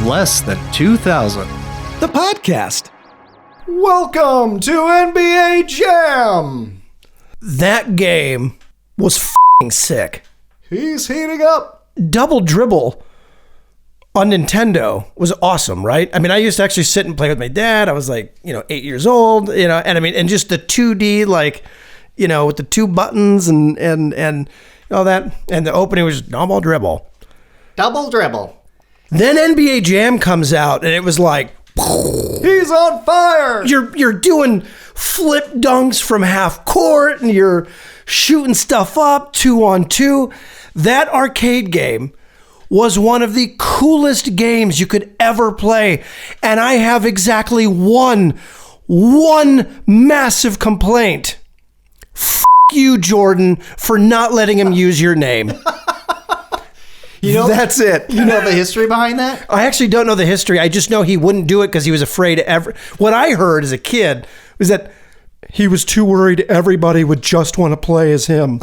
less than 2000. The podcast. Welcome to NBA Jam. That game was f***ing sick. He's heating up. Double Dribble on Nintendo was awesome, right? I mean, I used to actually sit and play with my dad. I was like, 8 years old, and just the 2D, with the two buttons and all that. And the opening was Double Dribble. Double Dribble. Then NBA Jam comes out, and it was like, he's on fire. You're doing flip dunks from half court, and you're shooting stuff up 2-on-2. That arcade game was one of the coolest games you could ever play. And I have exactly one massive complaint. F*** you, Jordan, for not letting him use your name. That's it. You know the history behind that? I actually don't know the history. I just know he wouldn't do it because he was afraid what I heard as a kid was that he was too worried everybody would just want to play as him.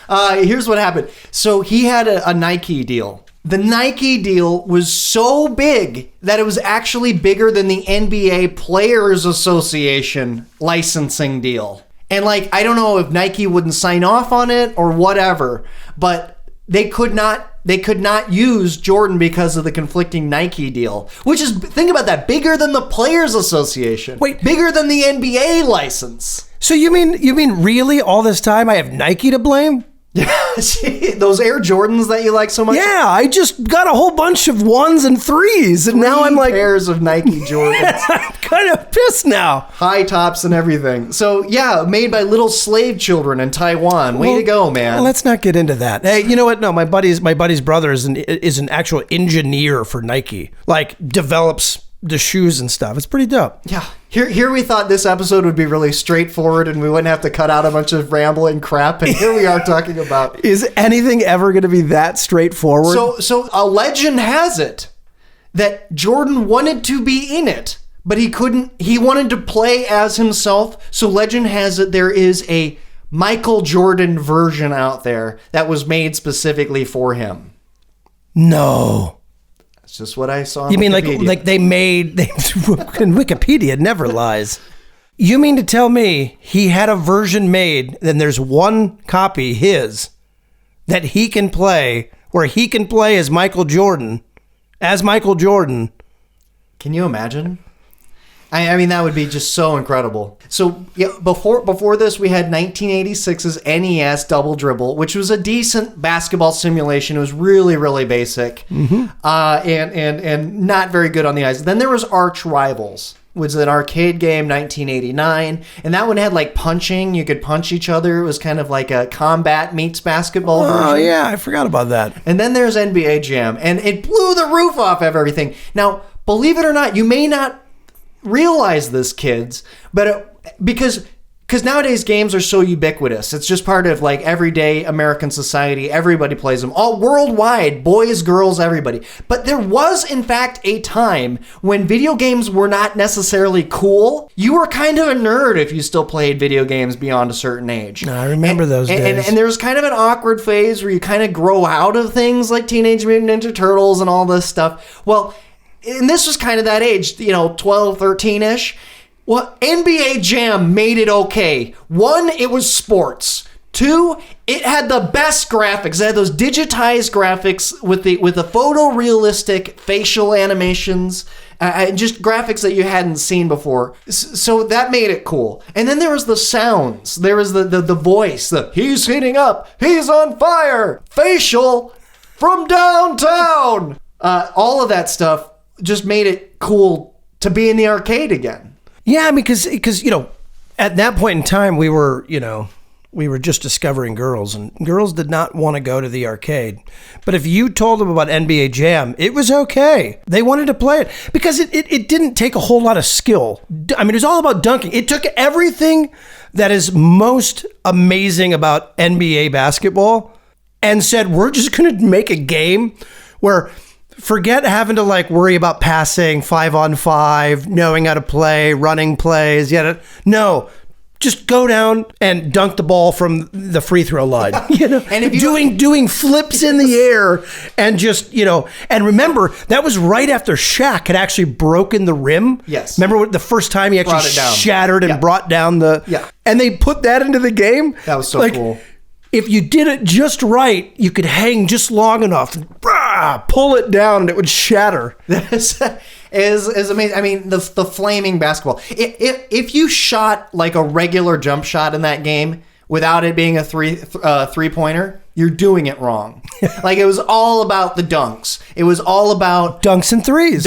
Here's what happened. So he had a Nike deal. The Nike deal was so big that it was actually bigger than the NBA Players Association licensing deal. And I don't know if Nike wouldn't sign off on it or whatever, but they could not use Jordan because of the conflicting Nike deal, which is, think about that, bigger than the Players Association. Wait, bigger than the NBA license. So you mean really all this time I have Nike to blame? Those Air Jordans that you like so much? Yeah, I just got a whole bunch of 1s and 3s, and now I'm like... pairs of Nike Jordans. I'm kind of pissed now. High tops and everything. So, yeah, made by little slave children in Taiwan. Way to go, man. Let's not get into that. Hey, you know what? No, my buddy's brother is an actual engineer for Nike. Develops the shoes and stuff. It's pretty dope. Yeah. Here we thought this episode would be really straightforward and we wouldn't have to cut out a bunch of rambling crap. And here we are talking about... Is anything ever going to be that straightforward? So a legend has it that Jordan wanted to be in it, but he couldn't. He wanted to play as himself. So legend has it there is a Michael Jordan version out there that was made specifically for him. No. That's just what I saw on You mean Wikipedia. like they Wikipedia never lies. You mean to tell me he had a version made, then there's one copy, his, that he can play, where he can play as Michael Jordan. Can you imagine? I mean, that would be just so incredible. So yeah, before this, we had 1986's NES Double Dribble, which was a decent basketball simulation. It was really, really basic, and not very good on the eyes. Then there was Arch Rivals, which was an arcade game, 1989, and that one had punching. You could punch each other. It was kind of like a combat meets basketball version. Oh yeah, I forgot about that. And then there's NBA Jam, and it blew the roof off of everything. Now, believe it or not, you may not realize this, kids, but because nowadays games are so ubiquitous, it's just part of everyday American society. Everybody plays them, all worldwide, boys, girls, everybody. But there was in fact a time when video games were not necessarily cool. You were kind of a nerd if you still played video games beyond a certain age. I remember those days. And there's kind of an awkward phase where you kind of grow out of things like Teenage Mutant Ninja Turtles and all this stuff. Well, and this was kind of that age, 12, 13-ish. Well, NBA Jam made it okay. 1, it was sports. 2, it had the best graphics. It had those digitized graphics with the photorealistic facial animations, and just graphics that you hadn't seen before. So that made it cool. And then there was the sounds. There was the voice. He's heating up. He's on fire. Facial from downtown. All of that stuff just made it cool to be in the arcade again. Yeah, because at that point in time we were just discovering girls, and girls did not want to go to the arcade. But if you told them about NBA Jam, it was okay. They wanted to play it because it didn't take a whole lot of skill. I mean, it was all about dunking. It took everything that is most amazing about NBA basketball and said, we're just going to make a game where forget having to worry about passing 5-on-5, knowing how to play, running plays. No, just go down and dunk the ball from the free throw line. You know, And if you- doing flips in the air and just, you know, and remember, that was right after Shaq had actually broken the rim. Yes. Remember what the first time he actually Brought it down. shattered and Yeah. brought down the, Yeah. and they put that into the game. That was so cool. If you did it just right, you could hang just long enough and pull it down and it would shatter. This is amazing. I mean, the flaming basketball. If you shot like a regular jump shot in that game without it being a three-pointer, you're doing it wrong. Like, it was all about the dunks. It was all about Dunks and threes.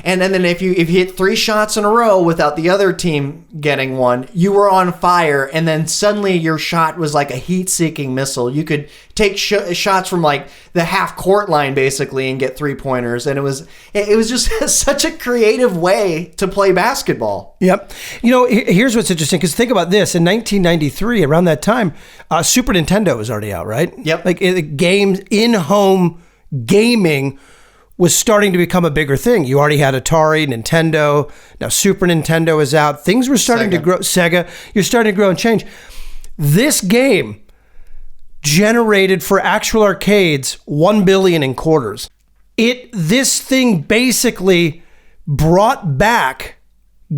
And then if you hit 3 shots in a row without the other team getting one, you were on fire. And then suddenly your shot was like a heat-seeking missile. You could take shots from like the half-court line basically and get 3-pointers. And it was just such a creative way to play basketball. Yep. You know, here's what's interesting, because think about this. In 1993, around that time, Super Nintendo was already out, right? Yep. Like games, in-home gaming was starting to become a bigger thing. You already had Atari, Nintendo. Now Super Nintendo is out. Things were starting to grow. Sega. You're starting to grow and change. This game generated for actual arcades $1 billion in quarters. This thing basically brought back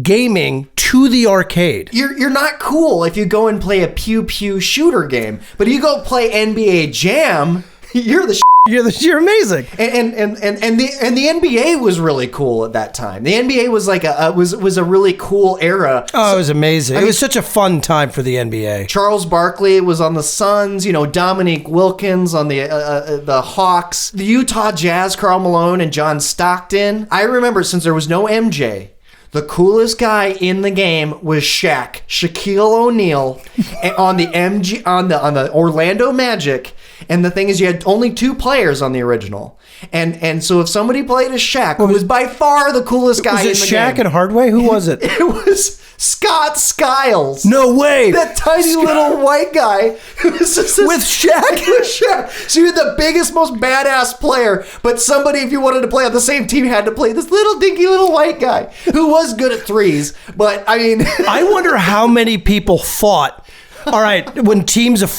gaming to the arcade. You're not cool if you go and play a pew pew shooter game, but you go play NBA Jam, you're the You're amazing. and the NBA was really cool at that time. The NBA was like was a really cool era. Oh, it was amazing. It was such a fun time for the NBA. Charles Barkley was on the Suns, you know, Dominique Wilkins on the Hawks, the Utah Jazz, Karl Malone and John Stockton. I remember, since there was no MJ, the coolest guy in the game was Shaquille O'Neal on the Orlando Magic. And the thing is, you had only 2 players on the original. And so if somebody played as Shaq, who was by far the coolest guy in the game. Was it Shaq and Hardaway? Who was it? It was Scott Skiles. No way. That tiny little white guy who was just With Shaq? With Shaq. So you had the biggest, most badass player, but somebody, if you wanted to play on the same team, had to play this little dinky little white guy who was good at threes. But I mean, I wonder how many people fought. All right, when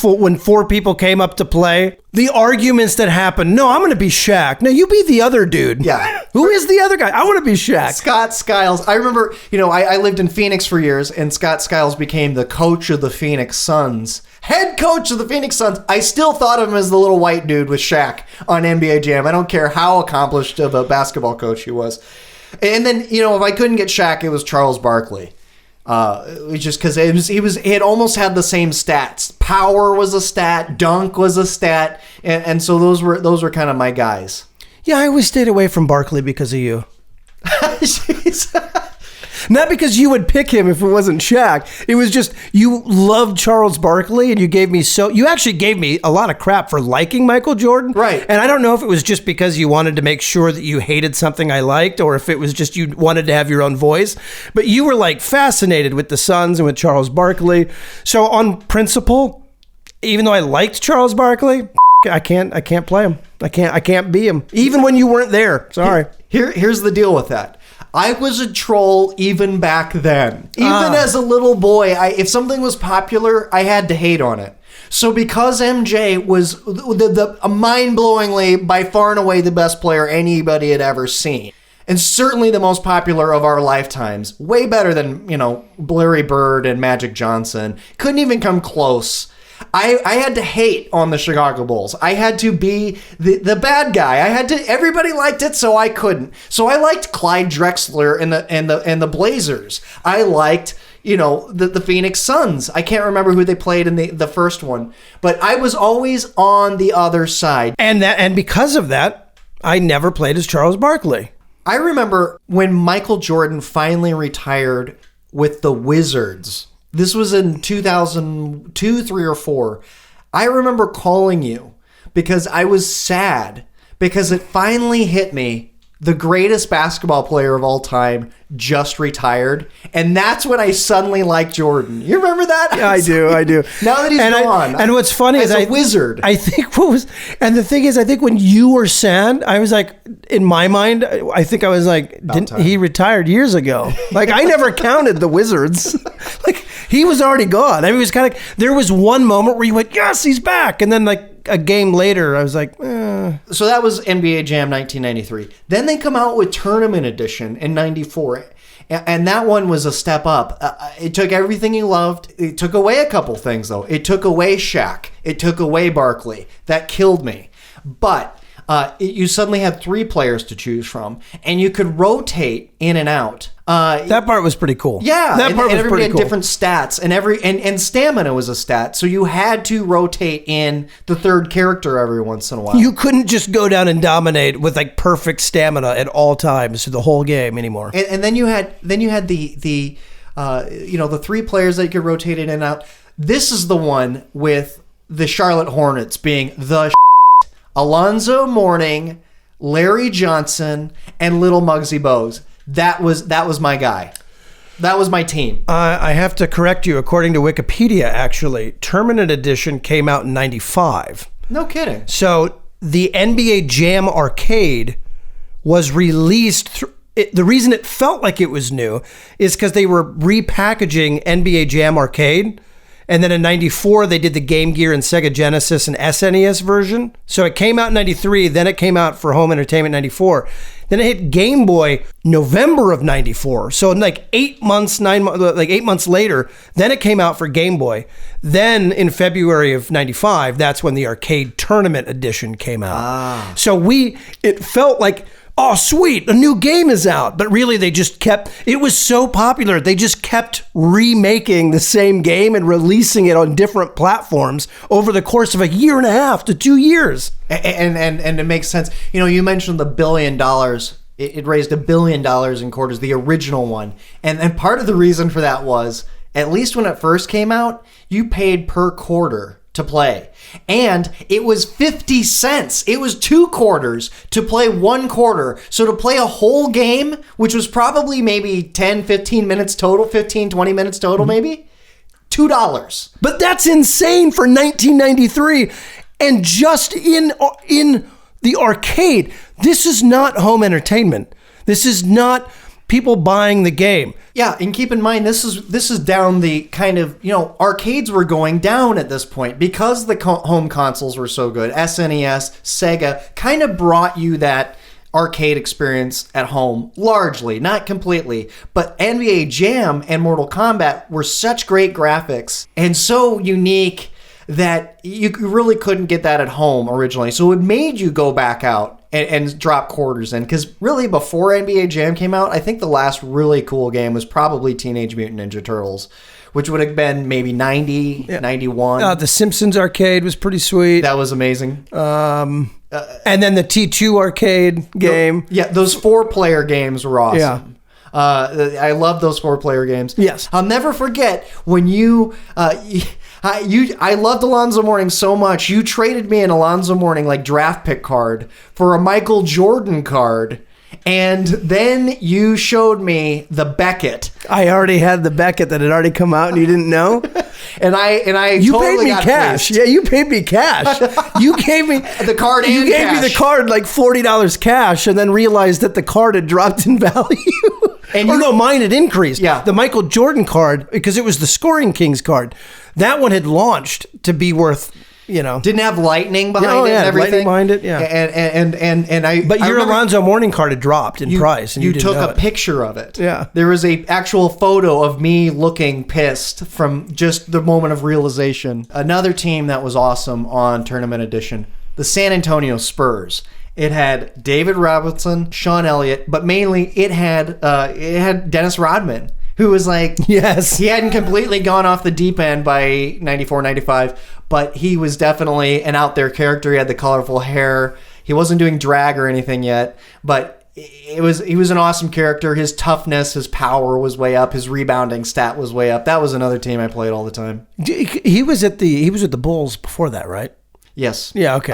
when 4 people came up to play, the arguments that happened. No, I'm going to be Shaq. No, you be the other dude. Yeah. Who is the other guy? I want to be Shaq. Scott Skiles. I remember, you know, I lived in Phoenix for years, and Scott Skiles became the coach of the Phoenix Suns. Head coach of the Phoenix Suns. I still thought of him as the little white dude with Shaq on NBA Jam. I don't care how accomplished of a basketball coach he was. And then, you know, if I couldn't get Shaq, it was Charles Barkley. Just because he had almost had the same stats. Power was a stat, dunk was a stat, and so those were kind of my guys. Yeah, I always stayed away from Barkley because of you. Jeez. Not because you would pick him if it wasn't Shaq. It was just you loved Charles Barkley, and you actually gave me a lot of crap for liking Michael Jordan. Right. And I don't know if it was just because you wanted to make sure that you hated something I liked, or if it was just you wanted to have your own voice. But you were like fascinated with the Suns and with Charles Barkley. So on principle, even though I liked Charles Barkley, I can't play him. I can't be him. Even when you weren't there. Sorry. Here's the deal with that. I was a troll even back then. Even as a little boy, if something was popular, I had to hate on it. So because MJ was mind-blowingly, by far and away, the best player anybody had ever seen, and certainly the most popular of our lifetimes, way better than, you know, Larry Bird and Magic Johnson, couldn't even come close. I had to hate on the Chicago Bulls. I had to be the bad guy. Everybody liked it, so I couldn't. So I liked Clyde Drexler and the Blazers. I liked, you know, the Phoenix Suns. I can't remember who they played in the first one, but I was always on the other side. And because of that, I never played as Charles Barkley. I remember when Michael Jordan finally retired with the Wizards. This was in 2002, 3, or 4. I remember calling you because I was sad because it finally hit me. the greatest basketball player of all time just retired, and that's when I suddenly liked Jordan. You remember that? Yeah, I do. Now that he's gone, and what's funny is a wizard. I think and the thing is, I think when you were sad, I was like, in my mind, I think I was like, he retired years ago. Like I never counted the Wizards. Like he was already gone. I mean, it was kind of, there was one moment where you went, yes, he's back, and then like a game later, I was like, So that was NBA Jam 1993. Then they come out with Tournament Edition in 94. And that one was a step up. It took everything you loved. It took away a couple things, though. It took away Shaq. It took away Barkley. That killed me. But you suddenly had 3 players to choose from, and you could rotate in and out. that part was pretty cool. Yeah, that part was everybody pretty had cool. different stats, and stamina was a stat, so you had to rotate in the third character every once in a while. You couldn't just go down and dominate with like perfect stamina at all times through the whole game anymore. And then you had the 3 players that you could rotate in and out. This is the one with the Charlotte Hornets being the Alonzo Mourning, Larry Johnson, and Little Muggsy Bogues. That was my guy. That was my team. I have to correct you. According to Wikipedia, actually, Tournament Edition came out in 95. No kidding. So the NBA Jam Arcade was released. The reason it felt like it was new is because they were repackaging NBA Jam Arcade. And then in 94, they did the Game Gear and Sega Genesis and SNES version. So it came out in 93, then it came out for home entertainment in 94. Then it hit Game Boy November of 94. So in like 8 months later, then it came out for Game Boy. Then in February of 95, that's when the Arcade Tournament Edition came out. So it felt like, oh, sweet, a new game is out. But really, it was so popular, they just kept remaking the same game and releasing it on different platforms over the course of a year and a half to 2 years. And it makes sense. You know, you mentioned the $1 billion. It raised $1 billion in quarters, the original one. And part of the reason for that was, at least when it first came out, you paid per quarter to play. And it was 50 cents. It was 2 quarters to play 1 quarter. So to play a whole game, which was probably maybe 10, 15 minutes total, 15, 20 minutes total maybe, $2. But that's insane for 1993. And just in the arcade, this is not home entertainment. This is not people buying the game. Yeah, and keep in mind, this is down the kind of, arcades were going down at this point because the home consoles were so good. SNES, Sega kind of brought you that arcade experience at home, largely, not completely. But NBA Jam and Mortal Kombat were such great graphics and so unique that you really couldn't get that at home originally. So it made you go back out and drop quarters in. Because really, before NBA Jam came out, I think the last really cool game was probably Teenage Mutant Ninja Turtles, which would have been maybe 90, 91. The Simpsons arcade was pretty sweet. That was amazing. And then the T2 arcade game. Yeah, those 4-player games were awesome. Yeah. I love those 4-player games. Yes. I'll never forget when I loved Alonzo Mourning so much. You traded me an Alonzo Mourning like draft pick card for a Michael Jordan card, and then you showed me the Beckett. I already had the Beckett that had already come out, and you didn't know. You paid me cash. Placed. Yeah, you paid me cash. You gave me the card. You gave me the card like $40 cash, and then realized that the card had dropped in value. No, mine had increased. Yeah. The Michael Jordan card, because it was the Scoring Kings card, that one had launched to be worth, Didn't have lightning behind it and everything. Lightning behind it, yeah. But your Alonzo Mourning card had dropped in price, and you took didn't know a picture of it. Yeah. There was a actual photo of me looking pissed from just the moment of realization. Another team that was awesome on Tournament Edition, the San Antonio Spurs. It had David Robinson, Sean Elliott, but mainly it had Dennis Rodman, who was like, yes, he hadn't completely gone off the deep end by 94, 95, but he was definitely an out there character. He had the colorful hair. He wasn't doing drag or anything yet, but he was an awesome character. His toughness, his power was way up. His rebounding stat was way up. That was another team I played all the time. He was with the Bulls before that, right? Yes. Yeah, okay.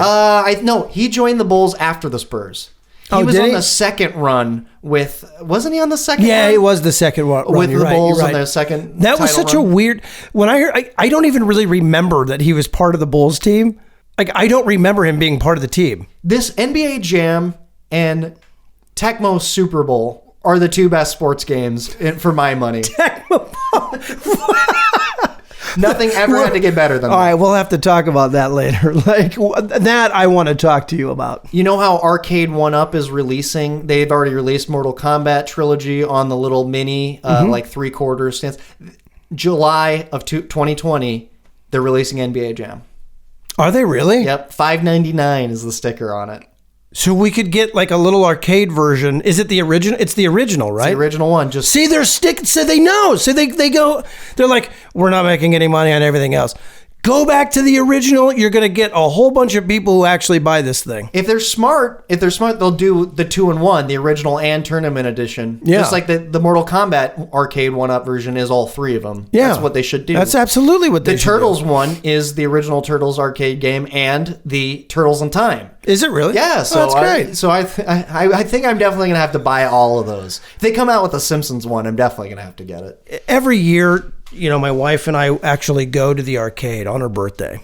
No, he joined the Bulls after the Spurs. He was did on he? the second run with, wasn't he on the second Yeah, run? it was the second one. With You're the right, Bulls you're on right. their second That was title such a run. weird, when I heard, I don't even really remember that he was part of the Bulls team. Like, I don't remember him being part of the team. This NBA Jam and Tecmo Super Bowl are the two best sports games for my money. Nothing ever had to get better than All that. right, we'll have to talk about that later. Like, that I want to talk to you about. You know how Arcade 1-Up is releasing? They've already released Mortal Kombat Trilogy on the little mini, like 3/4 stands. July of 2020, they're releasing NBA Jam. Are they really? Yep, $5.99 is the sticker on it. So we could get like a little arcade version. Is it the original? It's the original, right? The original one. Just See, they're so they know. So they go, they're like, we're not making any money on everything else. Go back to the original. You're going to get a whole bunch of people who actually buy this thing. if they're smart, they'll do the 2-in-1, the original and tournament edition. Yeah. Just like the Mortal Kombat Arcade 1-Up version is all three of them. Yeah. That's what they should do. That's absolutely what they The should Turtles one is the original Turtles arcade game and the Turtles in Time. do. Is it really? Yeah, so that's great. I think I'm definitely gonna have to buy all of those. If they come out with the Simpsons one, I'm definitely gonna have to get it. Every year, my wife and I actually go to the arcade on her birthday.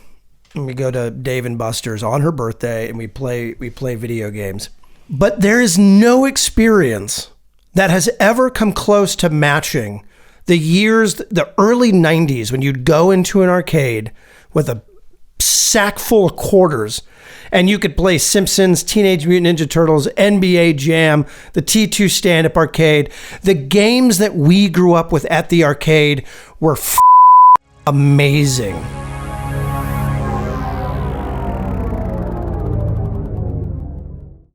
And we go to Dave and Buster's on her birthday and we play video games. But there is no experience that has ever come close to matching the early 90s when you'd go into an arcade with a sack full of quarters and you could play Simpsons, Teenage Mutant Ninja Turtles, NBA Jam, the T2 stand-up arcade. The games that we grew up with at the arcade were amazing.